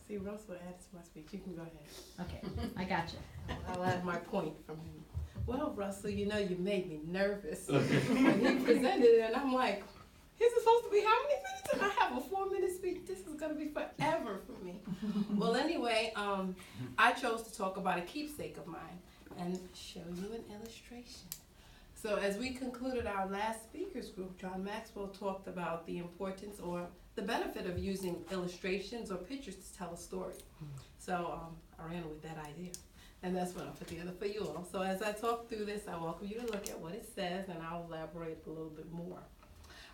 See, Russell added to my speech. You can go ahead. Okay, I got you. I'll add my point from him. Well, Russell, you know, you made me nervous when he presented it, and I'm like, this is supposed to be how many minutes? And I have a 4-minute speech. This is going to be forever for me. Well, anyway, I chose to talk about a keepsake of mine and show you an illustration. So as we concluded our last speakers group, John Maxwell talked about the importance or the benefit of using illustrations or pictures to tell a story. So I ran with that idea. And that's what I put together for you all. So as I talk through this, I welcome you to look at what it says, and I'll elaborate a little bit more.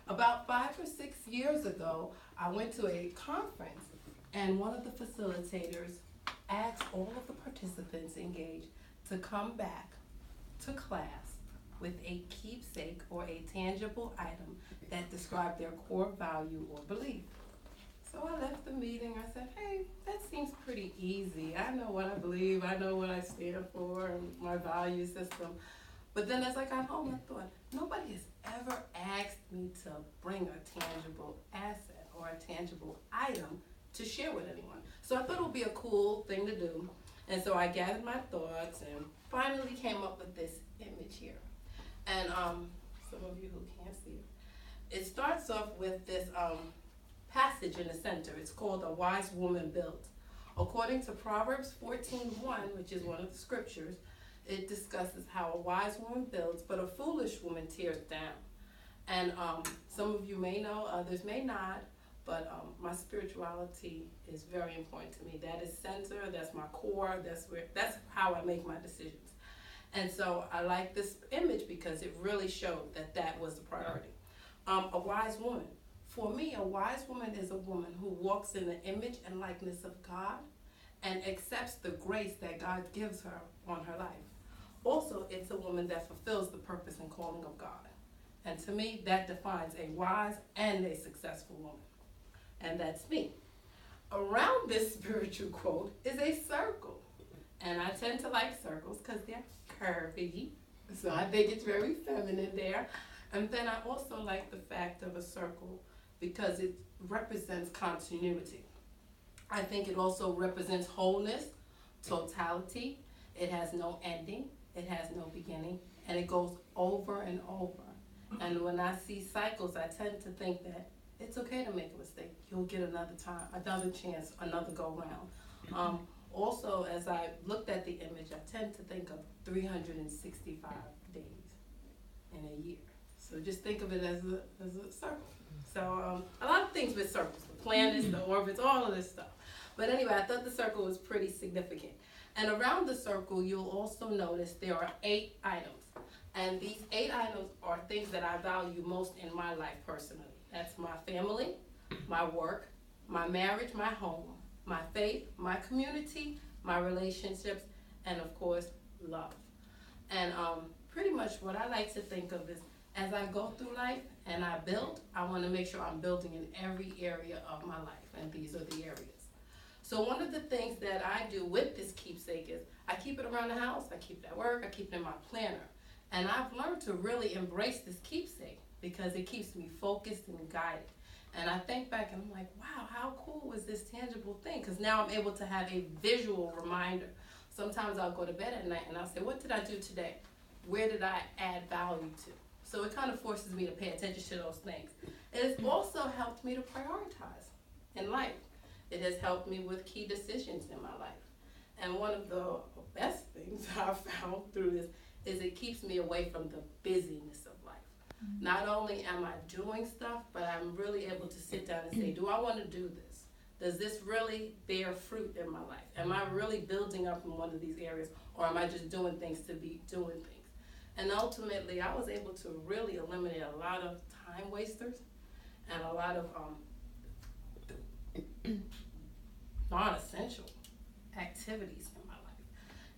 About 5 or 6 years ago, I went to a conference, and one of the facilitators asked all of the participants engaged to come back to class with a keepsake or a tangible item that described their core value or belief. So I left the meeting. I said, hey, that seems pretty easy. I know what I believe. I know what I stand for and my value system. But then as I got home, I thought, nobody has ever asked me to bring a tangible asset or a tangible item to share with anyone. So I thought it would be a cool thing to do. And so I gathered my thoughts and finally came up with this image here. And some of you who can't see it, it starts off with this passage in the center. It's called A Wise Woman Built. According to Proverbs 14:1, which is one of the scriptures, it discusses how a wise woman builds, but a foolish woman tears down. And some of you may know, others may not, but my spirituality is very important to me. That is center, that's my core, that's how I make my decisions. And so I like this image because it really showed that that was the priority. A wise woman. For me, a wise woman is a woman who walks in the image and likeness of God and accepts the grace that God gives her on her life. Also, it's a woman that fulfills the purpose and calling of God. And to me, that defines a wise and a successful woman. And that's me. Around this spiritual quote is a circle. And I tend to like circles because they're curvy. So I think it's very feminine there. And then I also like the fact of a circle because it represents continuity. I think it also represents wholeness, totality. It has no ending. It has no beginning. And it goes over and over. And when I see cycles, I tend to think that it's okay to make a mistake. You'll get another time, another chance, another go round. Also, as I looked at the image, I tend to think of 365 days in a year. So just think of it as a circle. So a lot of things with circles, the planets, the orbits, all of this stuff. But anyway, I thought the circle was pretty significant. And around the circle, you'll also notice there are 8 items. And these 8 items are things that I value most in my life personally. That's my family, my work, my marriage, my home, my faith, my community, my relationships, and of course, love. And pretty much what I like to think of is as I go through life and I build, I want to make sure I'm building in every area of my life, and these are the areas. So one of the things that I do with this keepsake is I keep it around the house, I keep it at work, I keep it in my planner. And I've learned to really embrace this keepsake because it keeps me focused and guided. And I think back and I'm like, wow, how cool was this tangible thing? Because now I'm able to have a visual reminder. Sometimes I'll go to bed at night and I'll say, what did I do today? Where did I add value to? So it kind of forces me to pay attention to those things. It has also helped me to prioritize in life. It has helped me with key decisions in my life. And one of the best things I've found through this is it keeps me away from the busyness of life. Mm-hmm. Not only am I doing stuff, but I'm really able to sit down and say, do I want to do this? Does this really bear fruit in my life? Am I really building up in one of these areas, or am I just doing things to be doing things? And ultimately, I was able to really eliminate a lot of time wasters and a lot of non-essential activities in my life.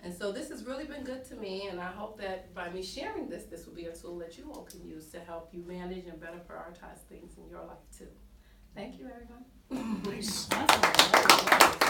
And so this has really been good to me, and I hope that by me sharing this, this will be a tool that you all can use to help you manage and better prioritize things in your life too. Thank you, everyone. Awesome.